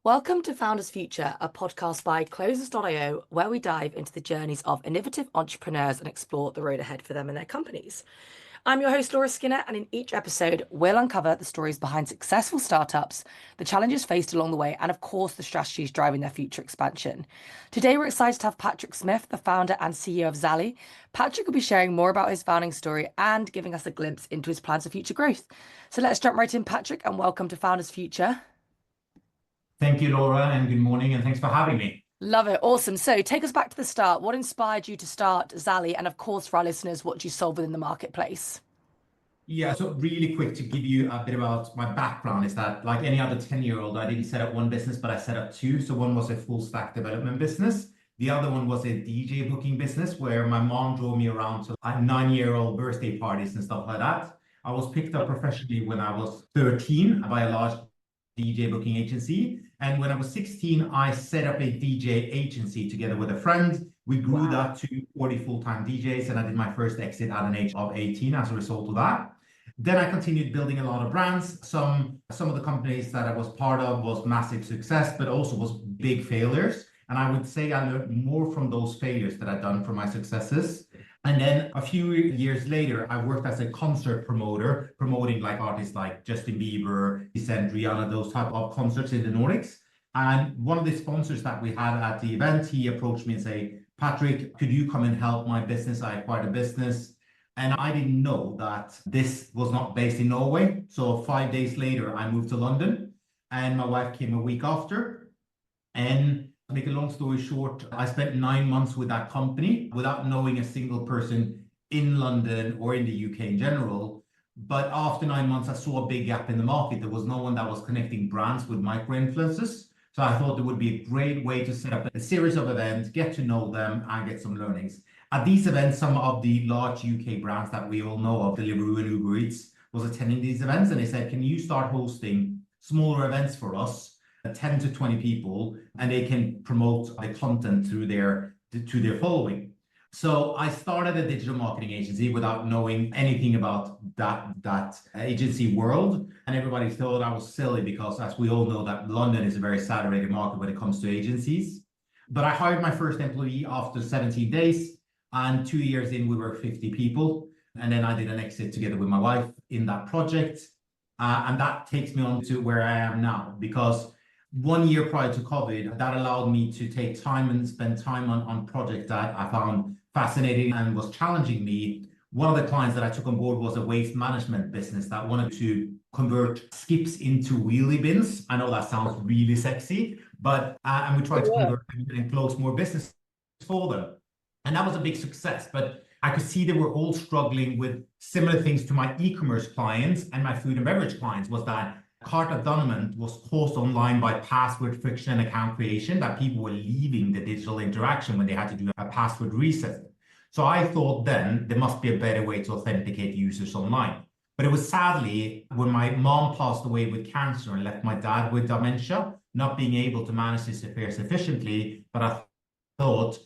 Welcome to Founders Future, a podcast by Closers.io, where we dive into the journeys of innovative entrepreneurs and explore the road ahead for them and their companies. I'm your host, Laura Skinner, and in each episode, we'll uncover the stories behind successful startups, the challenges faced along the way, and of course, the strategies driving their future expansion. Today, we're excited to have Patrick Smith, the founder and CEO of Zally. Patrick will be sharing more about his founding story and giving us a glimpse into his plans for future growth. So let's jump right in, Patrick, and welcome to Founders Future. Thank you, Laura, and good morning, and thanks for having me. Love it. Awesome. So take us back to the start. What inspired you to start Zally? And of course, for our listeners, what do you solve within the marketplace? Yeah, so really quick to give you a bit about my background is that like any other 10-year-old, I didn't set up one business, but I set up two. So one was a full stack development business. The other one was a DJ booking business where my mom drove me around to like 9-year-old birthday parties and stuff like that. I was picked up professionally when I was 13 by a large DJ booking agency. And when I was 16, I set up a DJ agency together with a friend. We grew that to 40 full-time DJs, and I did my first exit at an age of 18 as a result of that. Then I continued building a lot of brands. Some of the companies that I was part of was massive success, but also was big failures. And I would say I learned more from those failures that I've done from my successes. And then a few years later, I worked as a concert promoter, promoting like artists like Justin Bieber, Descent, Rihanna, those type of concerts in the Nordics. And one of the sponsors that we had at the event, he approached me and said, Patrick, could you come and help my business? I acquired a business. And I didn't know that this was not based in Norway. So 5 days later, I moved to London and my wife came a week after. And to make a long story short, I spent 9 months with that company without knowing a single person in London or in the UK in general. But after 9 months, I saw a big gap in the market. There was no one that was connecting brands with micro-influencers. So I thought it would be a great way to set up a series of events, get to know them, and get some learnings. At these events, some of the large UK brands that we all know of, Deliveroo and Uber Eats, was attending these events. And they said, can you start hosting smaller events for us, 10 to 20 people, and they can promote the content through their following. So I started a digital marketing agency without knowing anything about that agency world. And everybody thought I was silly because, as we all know, that London is a very saturated market when it comes to agencies. But I hired my first employee after 17 days. And 2 years in, we were 50 people. And then I did an exit together with my wife in that project. And that takes me on to where I am now, because 1 year prior to COVID, that allowed me to take time and spend time on projects that I found fascinating and was challenging me. One of the clients that I took on board was a waste management business that wanted to convert skips into wheelie bins. I know that sounds really sexy, but and we tried to convert them and close more business for them. And that was a big success, but I could see they were all struggling with similar things to my e-commerce clients and my food and beverage clients. Was that cart abandonment was caused online by password friction and account creation, that people were leaving the digital interaction when they had to do a password reset. So I thought then there must be a better way to authenticate users online. But it was sadly when my mom passed away with cancer and left my dad with dementia, not being able to manage his affairs efficiently. But I thought,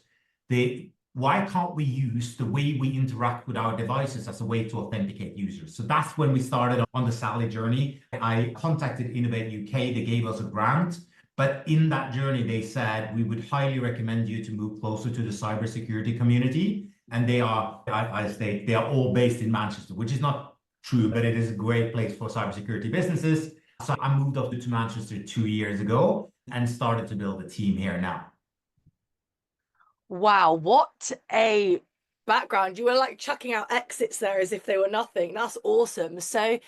why can't we use the way we interact with our devices as a way to authenticate users? So that's when we started on the Zally journey. I contacted Innovate UK. They gave us a grant. But in that journey, they said, we would highly recommend you to move closer to the cybersecurity community. And they are, I state, they are all based in Manchester, which is not true, but it is a great place for cybersecurity businesses. So I moved up to Manchester 2 years ago and started to build a team here now. Wow, what a background. You were like chucking out exits there as if they were nothing. That's awesome. So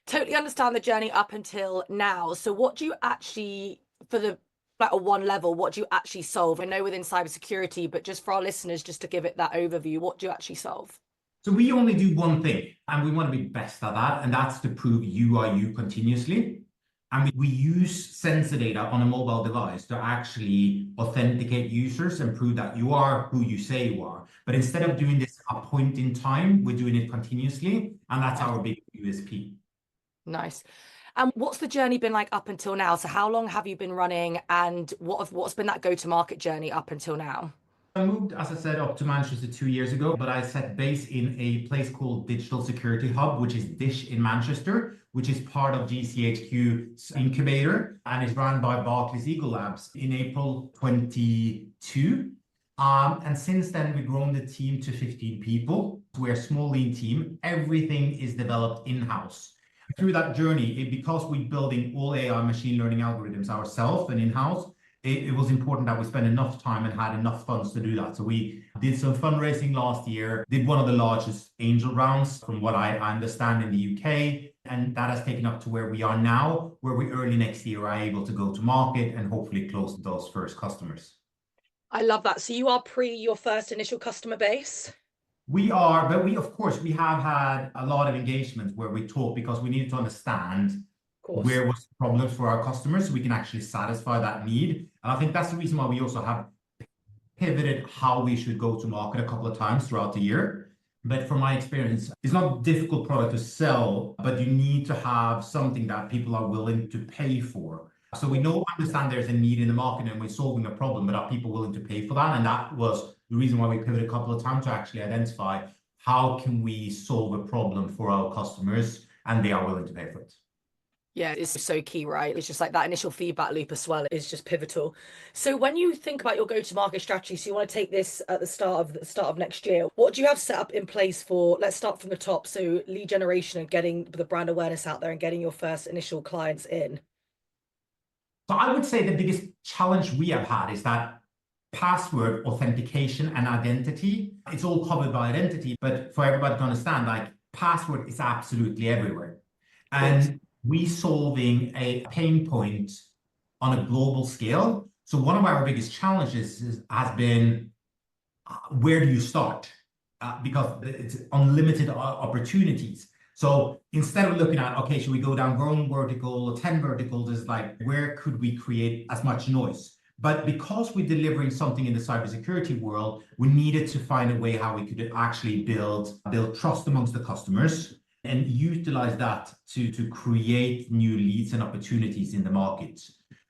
totally understand the journey up until now. So what do you actually, for the like a one level, what do you actually solve? I know within cybersecurity, but just for our listeners, just to give it that overview, what do you actually solve? So we only do one thing, and we want to be best at that, and that's to prove you are you continuously. And we use sensor data on a mobile device to actually authenticate users and prove that you are who you say you are. But instead of doing this at a point in time, we're doing it continuously. And that's our big USP. Nice. And what's the journey been like up until now? So how long have you been running, and what's been that go-to-market journey up until now? I moved, as I said, up to Manchester 2 years ago, but I set base in a place called Digital Security Hub, which is DISH in Manchester, which is part of GCHQ's incubator and is run by Barclays Eagle Labs in April 22. And since then, we've grown the team to 15 people. We're a small, lean team. Everything is developed in-house. Through that journey, because we're building all AI machine learning algorithms ourselves and in-house, it was important that we spend enough time and had enough funds to do that. So we did some fundraising last year, did one of the largest angel rounds from what I understand in the UK. And that has taken up to where we are now, where we early next year are able to go to market and hopefully close those first customers. I love that. So you are pre your first initial customer base? We are, but of course, we have had a lot of engagements where we talk because we needed to understand where was the problems for our customers so we can actually satisfy that need. And I think that's the reason why we also have pivoted how we should go to market a couple of times throughout the year. But from my experience, it's not a difficult product to sell, but you need to have something that people are willing to pay for. So we understand there's a need in the market and we're solving a problem, but are people willing to pay for that? And that was the reason why we pivoted a couple of times to actually identify how can we solve a problem for our customers and they are willing to pay for it. Yeah, it's so key, right? It's just like that initial feedback loop as well is just pivotal. So when you think about your go-to-market strategy, so you want to take this at the start of next year, what do you have set up in place for, let's start from the top, so lead generation and getting the brand awareness out there and getting your first initial clients in? So I would say the biggest challenge we have had is that password authentication and identity, it's all covered by identity, but for everybody to understand, like password is absolutely everywhere. And we solving a pain point on a global scale. So one of our biggest challenges has been where do you start? Because it's unlimited opportunities. So instead of looking at, okay, should we go down one vertical or 10 verticals, is like, where could we create as much noise? But because we're delivering something in the cybersecurity world, we needed to find a way how we could actually build trust amongst the customers and utilize that to create new leads and opportunities in the market.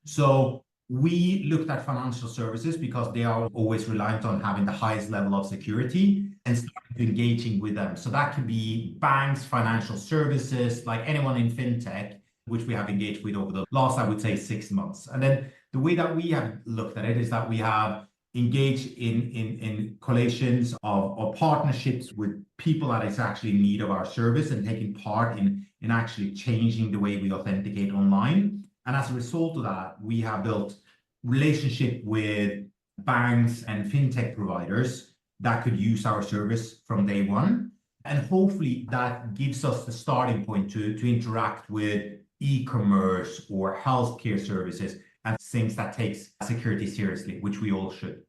So we looked at financial services because they are always reliant on having the highest level of security and started engaging with them. So that could be banks, financial services, like anyone in fintech, which we have engaged with over the last, I would say, 6 months. And then the way that we have looked at it is that we have engaged in collations of partnerships with people that is actually in need of our service and taking part in actually changing the way we authenticate online. And as a result of that, we have built relationship with banks and fintech providers that could use our service from day one. And hopefully that gives us the starting point to interact with e-commerce or healthcare services and things that takes security seriously, which we all should.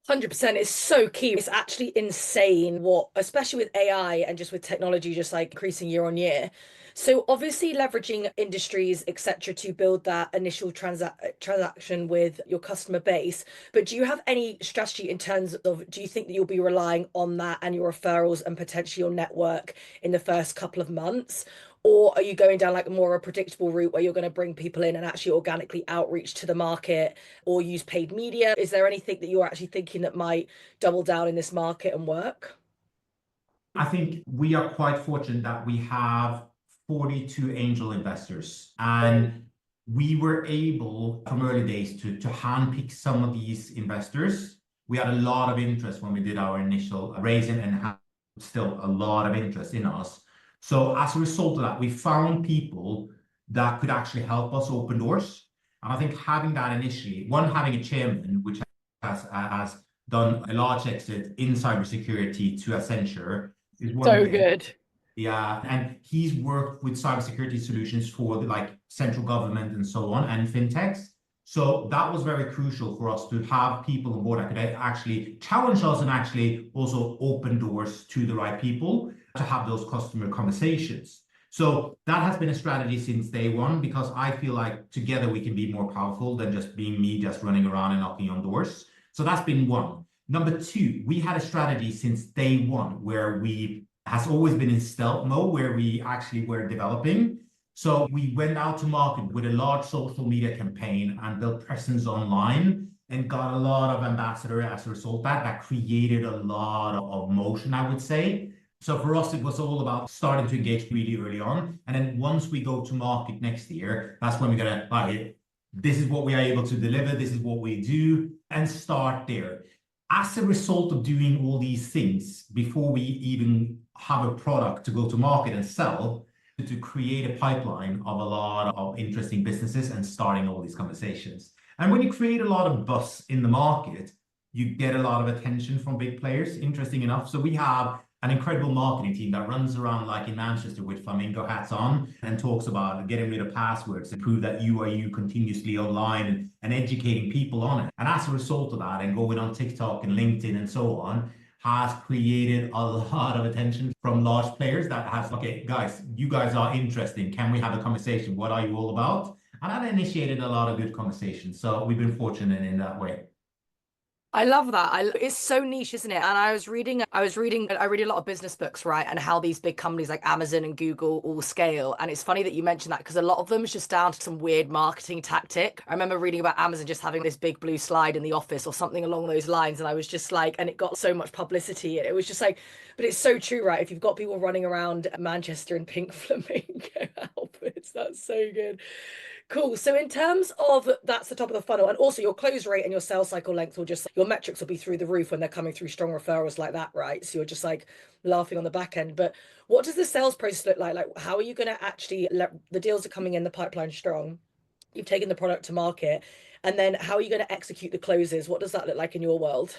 100%. It's so key. It's actually insane what, especially with AI and just with technology, just like increasing year on year. So obviously leveraging industries, etc., to build that initial transaction with your customer base. But do you have any strategy in terms of, do you think that you'll be relying on that and your referrals and potentially your network in the first couple of months? Or are you going down like more a predictable route where you're going to bring people in and actually organically outreach to the market or use paid media? Is there anything that you're actually thinking that might double down in this market and work? I think we are quite fortunate that we have 42 angel investors, and we were able from early days to handpick some of these investors. We had a lot of interest when we did our initial raising and have still a lot of interest in us. So as a result of that, we found people that could actually help us open doors. And I think having that initially, having a chairman, which has done a large exit in cybersecurity to Accenture, is one So thing. good. Yeah, and he's worked with cybersecurity solutions for like central government and so on, and fintechs. So that was very crucial for us to have people on board that could actually challenge us and actually also open doors to the right people to have those customer conversations. So that has been a strategy since day one, because I feel like together we can be more powerful than just being me just running around and knocking on doors. So that's been one. Number two, we had a strategy since day one where we has always been in stealth mode, where we actually were developing. So we went out to market with a large social media campaign and built presence online and got a lot of ambassadors as a result of that. That created a lot of motion, I would say. So for us, it was all about starting to engage really early on. And then once we go to market next year, that's when we're going to, like, this is what we are able to deliver. This is what we do, and start there. As a result of doing all these things, before we even have a product to go to market and sell, to create a pipeline of a lot of interesting businesses and starting all these conversations. And when you create a lot of buzz in the market, you get a lot of attention from big players, interesting enough. So we have an incredible marketing team that runs around like in Manchester with flamingo hats on and talks about getting rid of passwords to prove that you are you continuously online, and educating people on it. And as a result of that, and going on TikTok and LinkedIn and so on, has created a lot of attention from large players that has, okay, guys, you guys are interesting. Can we have a conversation? What are you all about? And that initiated a lot of good conversations. So we've been fortunate in that way. I love that. It's so niche, isn't it? And I read a lot of business books, right? And how these big companies like Amazon and Google all scale. And it's funny that you mentioned that because a lot of them is just down to some weird marketing tactic. I remember reading about Amazon just having this big blue slide in the office or something along those lines. And I was just like, and it got so much publicity. And it was just like, but it's so true, right? If you've got people running around Manchester in pink flamingo outfits, that's so good. Cool. So in terms of that's the top of the funnel, and also your close rate and your sales cycle length will just your metrics will be through the roof when they're coming through strong referrals like that, right? So you're just like laughing on the back end. But what does the sales process look like? Like, how are you going to actually let the deals are coming in the pipeline strong? You've taken the product to market, and then how are you going to execute the closes? What does that look like in your world?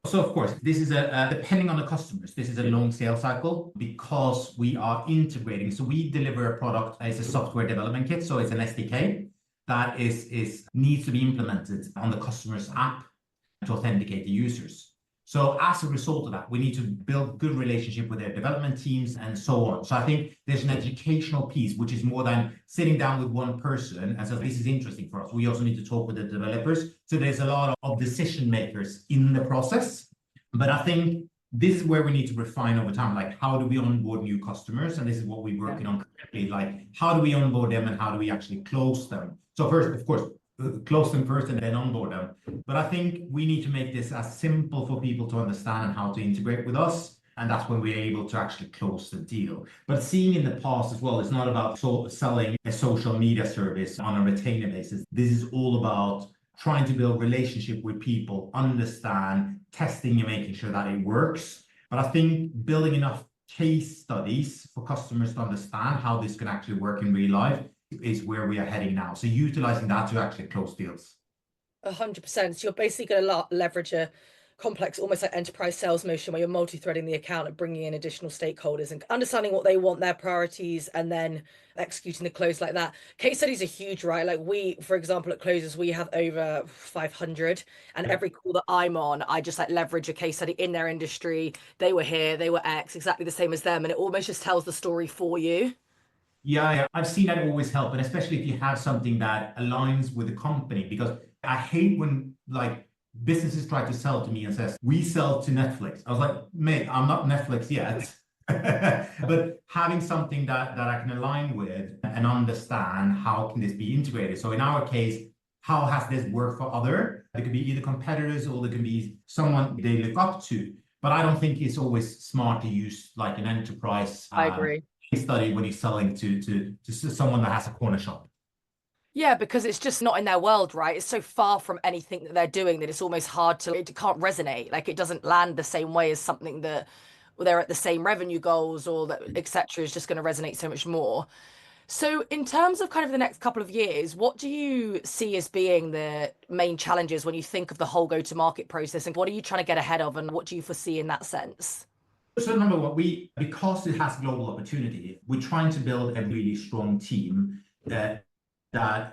So of course, this is depending on the customers, this is a long sales cycle because we are integrating. So we deliver a product as a software development kit. So it's an SDK that is needs to be implemented on the customer's app to authenticate the users. So as a result of that, we need to build good relationship with their development teams and so on. So I think there's an educational piece, which is more than sitting down with one person and say, this is interesting for us. We also need to talk with the developers. So there's a lot of decision makers in the process. But I think this is where we need to refine over time. Like, how do we onboard new customers? And this is what we're working on currently. Like, how do we onboard them and how do we actually close them? So first, of course, close them first and then onboard them. But I think we need to make this as simple for people to understand and how to integrate with us. And that's when we're able to actually close the deal. But seeing in the past as well, it's not about selling a social media service on a retainer basis. This is all about trying to build relationship with people, understand, testing and making sure that it works. But I think building enough case studies for customers to understand how this can actually work in real life is where we are heading now. So utilizing that to actually close deals. 100%. So you're basically going to leverage a complex, almost like enterprise sales motion where you're multi-threading the account and bringing in additional stakeholders and understanding what they want, their priorities, and then executing the close like that. Case studies are huge, right? Like we, for example, at closes, we have over 500, and every call that I'm on, I just like leverage a case study in their industry. They were here, they were X, exactly the same as them. And it almost just tells the story for you. Yeah, I've seen that always help, and especially if you have something that aligns with the company, because I hate when like businesses try to sell to me and says, we sell to Netflix. I was like, mate, I'm not Netflix yet. But having something that I can align with and understand how can this be integrated. So in our case, how has this worked for other? It could be either competitors or there can be someone they look up to. But I don't think it's always smart to use like an enterprise I agree. study when you're selling to someone that has a corner shop. Yeah, because it's just not in their world, right? It's so far from anything that they're doing that it's almost hard to, it can't resonate. Like it doesn't land the same way as something that they're at the same revenue goals or that, etc., is just going to resonate so much more. So, in terms of kind of the next couple of years, what do you see as being the main challenges when you think of the whole go-to-market process, and what are you trying to get ahead of, and what do you foresee in that sense? So number one, because it has global opportunity, we're trying to build a really strong team that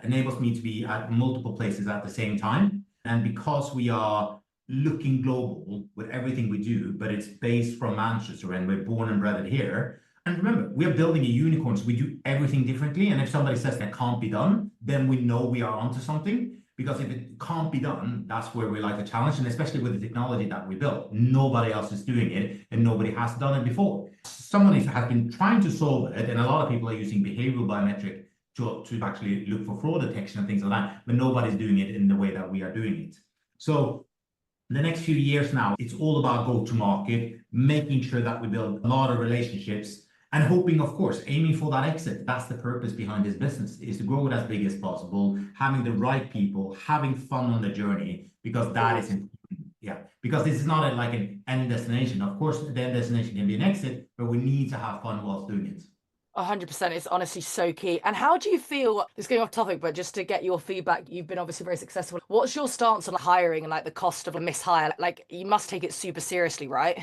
enables me to be at multiple places at the same time. And because we are looking global with everything we do, but it's based from Manchester and we're born and bred here. And remember, we are building a unicorn, so we do everything differently. And if somebody says that can't be done, then we know we are onto something. Because if it can't be done, that's where we like the challenge. And especially with the technology that we built, nobody else is doing it and nobody has done it before. Someone has been trying to solve it, and a lot of people are using behavioral biometric to actually look for fraud detection and things like that, but nobody's doing it in the way that we are doing it. So The next few years now, it's all about go-to-market, making sure that we build a lot of relationships and hoping, of course, aiming for that exit. That's the purpose behind this business, is to grow it as big as possible, having the right people, having fun on the journey, because that is important. Yeah, because this is not like an end destination. Of course, the end destination can be an exit, but we need to have fun whilst doing it. 100%. It's honestly so key. And how do you feel, just going off topic, but just to get your feedback, you've been obviously very successful. What's your stance on hiring and like the cost of a mishire? Like you must take it super seriously, right?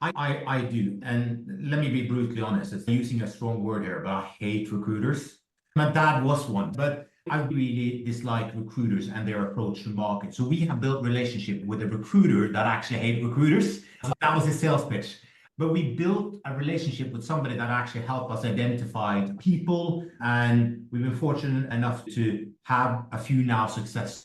I do. And let me be brutally honest, it's using a strong word here, but I hate recruiters. My dad was one, but I really dislike recruiters and their approach to market. So we have built relationship with a recruiter that actually hate recruiters. So that was his sales pitch. But we built a relationship with somebody that actually helped us identify people. And we've been fortunate enough to have a few now success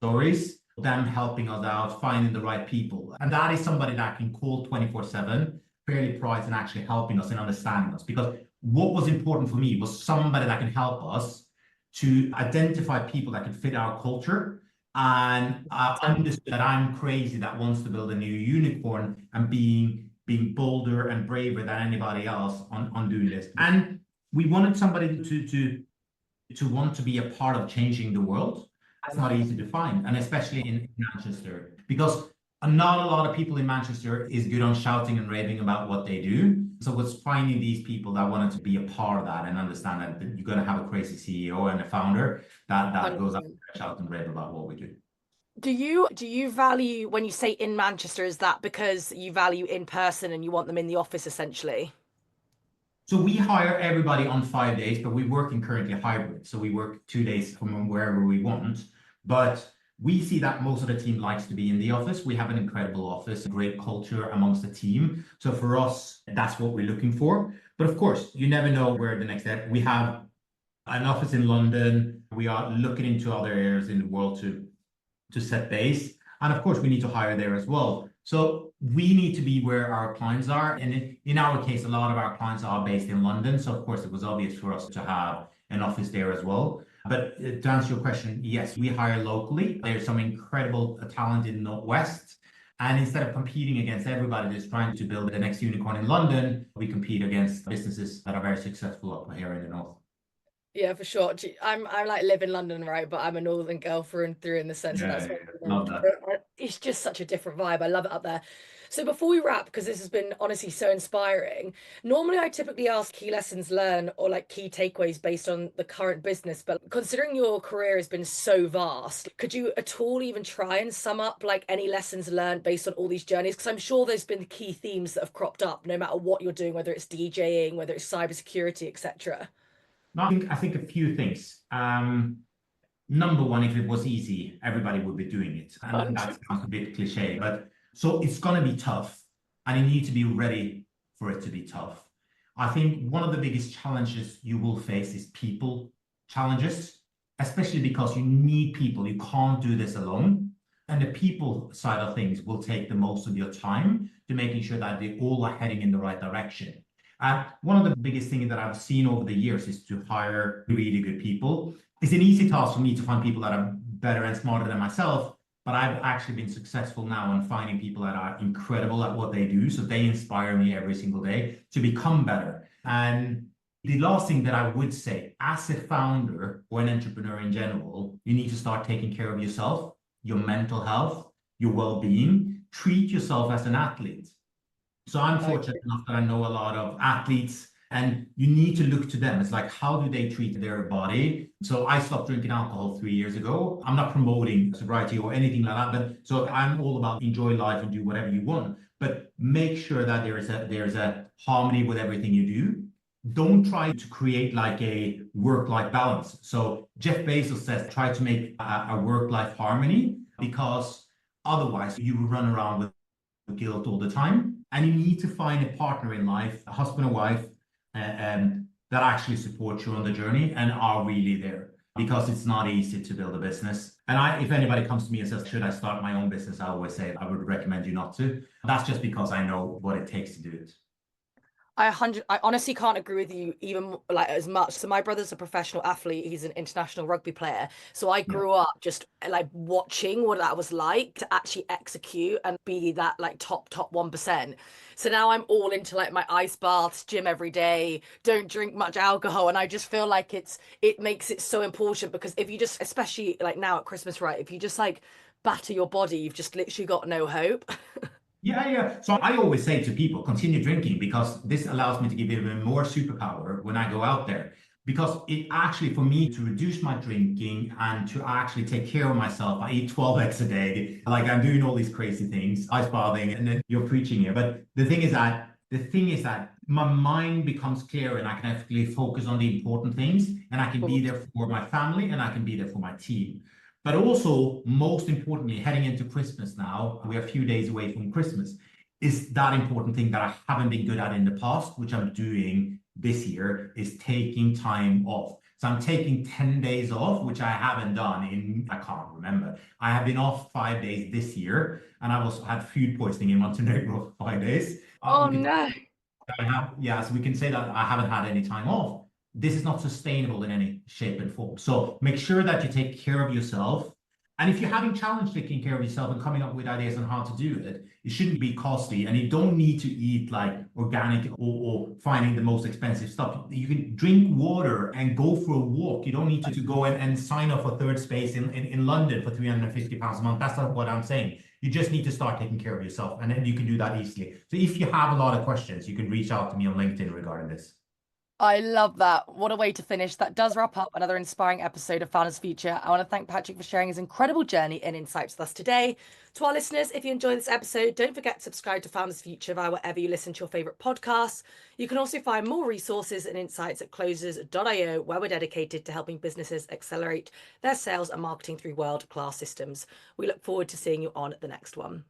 stories, them helping us out, finding the right people. And that is somebody that can call 24/7, fairly priced, and actually helping us and understanding us. Because what was important for me was somebody that can help us to identify people that can fit our culture. And I understood that I'm crazy that wants to build a new unicorn and being bolder and braver than anybody else on doing this. And we wanted somebody to want to be a part of changing the world. That's not easy to find, and especially in Manchester, because not a lot of people in Manchester is good on shouting and raving about what they do. So it's finding these people that wanted to be a part of that and understand that you're going to have a crazy CEO and a founder that goes out and shout and rave about what we do. Do you value when you say in Manchester, is that because you value in person and you want them in the office essentially? So we hire everybody on 5 days, but we're working currently hybrid. So we work 2 days from wherever we want. But we see that most of the team likes to be in the office. We have an incredible office, a great culture amongst the team. So for us, that's what we're looking for. But of course, you never know where the next step. We have an office in London. We are looking into other areas in the world to set base. And of course, we need to hire there as well. So we need to be where our clients are. And in our case, a lot of our clients are based in London. So of course, it was obvious for us to have an office there as well. But to answer your question, yes, we hire locally. There's some incredible talent in the Northwest. And instead of competing against everybody that's trying to build the next unicorn in London, we compete against businesses that are very successful up here in the North. Yeah, for sure. I'm like live in London, right? But I'm a northern girl through and through in the sense that Yeah, that's yeah, what yeah. I Love love. that. It's just such a different vibe. I love it up there. So before we wrap, because this has been honestly so inspiring, normally I typically ask key lessons learned or like key takeaways based on the current business. But considering your career has been so vast, could you at all even try and sum up like any lessons learned based on all these journeys? Because I'm sure there's been key themes that have cropped up no matter what you're doing, whether it's DJing, whether it's cybersecurity, etc. No, I think a few things. Number one, if it was easy, everybody would be doing it. And that sounds a bit cliche, but so it's going to be tough and you need to be ready for it to be tough. I think one of the biggest challenges you will face is people challenges, especially because you need people. You can't do this alone. And the people side of things will take the most of your time to making sure that they all are heading in the right direction. One of the biggest things that I've seen over the years is to hire really good people. It's an easy task for me to find people that are better and smarter than myself, but I've actually been successful now in finding people that are incredible at what they do. So they inspire me every single day to become better. And the last thing that I would say, as a founder or an entrepreneur in general, you need to start taking care of yourself, your mental health, your well-being. Treat yourself as an athlete. So I'm fortunate enough that I know a lot of athletes and you need to look to them. It's like, how do they treat their body? So I stopped drinking alcohol 3 years ago. I'm not promoting sobriety or anything like that, but so I'm all about enjoy life and do whatever you want, but make sure that there's a harmony with everything you do. Don't try to create like a work-life balance. So Jeff Bezos says, try to make a work-life harmony because otherwise you will run around with guilt all the time. And you need to find a partner in life, a husband or wife, that actually support you on the journey and are really there because it's not easy to build a business. And if anybody comes to me and says, should I start my own business? I always say, I would recommend you not to. That's just because I know what it takes to do it. I honestly can't agree with you even like as much. So my brother's a professional athlete. He's an international rugby player. So I Yeah. grew up just like watching what that was like to actually execute and be that like top 1%. So now I'm all into like my ice baths, gym every day, don't drink much alcohol, and I just feel like it makes it so important because if you just, especially like now at Christmas, right, if you just like batter your body, you've just literally got no hope. Yeah, yeah. So I always say to people, continue drinking because this allows me to give even more superpower when I go out there. Because it actually, for me to reduce my drinking and to actually take care of myself, I eat 12 eggs a day. Like I'm doing all these crazy things, ice bathing, and then you're preaching here. But the thing is that my mind becomes clear and I can actually focus on the important things and I can be there for my family and I can be there for my team. But also, most importantly, heading into Christmas now, we're a few days away from Christmas, is that important thing that I haven't been good at in the past, which I'm doing this year, is taking time off. So I'm taking 10 days off, which I haven't done in, I can't remember. I have been off 5 days this year, and I also had food poisoning in Montenegro for 5 days. Oh We can no. yeah, so we can say that I haven't had any time off. This is not sustainable in any shape and form. So make sure that you take care of yourself. And if you're having challenge taking care of yourself and coming up with ideas on how to do it, it shouldn't be costly. And you don't need to eat like organic or finding the most expensive stuff. You can drink water and go for a walk. You don't need to go and sign up for third space in London for £350 a month. That's not what I'm saying. You just need to start taking care of yourself, and then you can do that easily. So if you have a lot of questions, you can reach out to me on LinkedIn regarding this. I love that. What a way to finish. That does wrap up another inspiring episode of Founders Future. I want to thank Patrick for sharing his incredible journey and insights with us today. To our listeners, if you enjoyed this episode, don't forget to subscribe to Founders Future via wherever you listen to your favorite podcasts. You can also find more resources and insights at closers.io, where we're dedicated to helping businesses accelerate their sales and marketing through world-class systems. We look forward to seeing you on the next one.